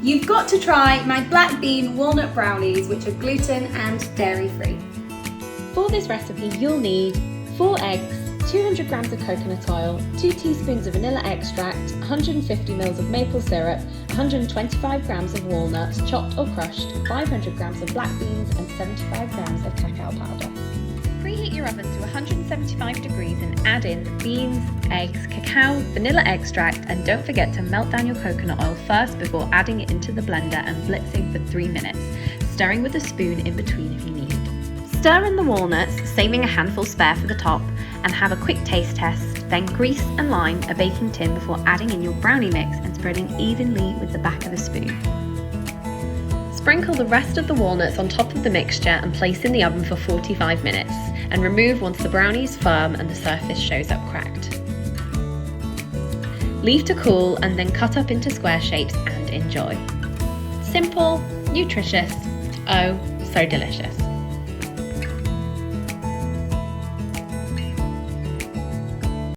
You've got to try my black bean walnut brownies, which are gluten and dairy free. For this recipe, you'll need 4 eggs, 200 grams of coconut oil, 2 teaspoons of vanilla extract, 150 ml of maple syrup, 125 grams of walnuts, chopped or crushed, 500 grams of black beans and 75 grams of cacao powder. Preheat your oven to 175 degrees and add in the beans, eggs, cacao, vanilla extract, and don't forget to melt down your coconut oil first before adding it into the blender and blitzing for 3 minutes, stirring with a spoon in between if you need. Stir in the walnuts, saving a handful spare for the top, and have a quick taste test, then grease and line a baking tin before adding in your brownie mix and spreading evenly with the back of a spoon. Sprinkle the rest of the walnuts on top of the mixture and place in the oven for 45 minutes, and remove once the brownie is firm and the surface shows up cracked. Leave to cool and then cut up into square shapes and enjoy. Simple, nutritious, oh so delicious.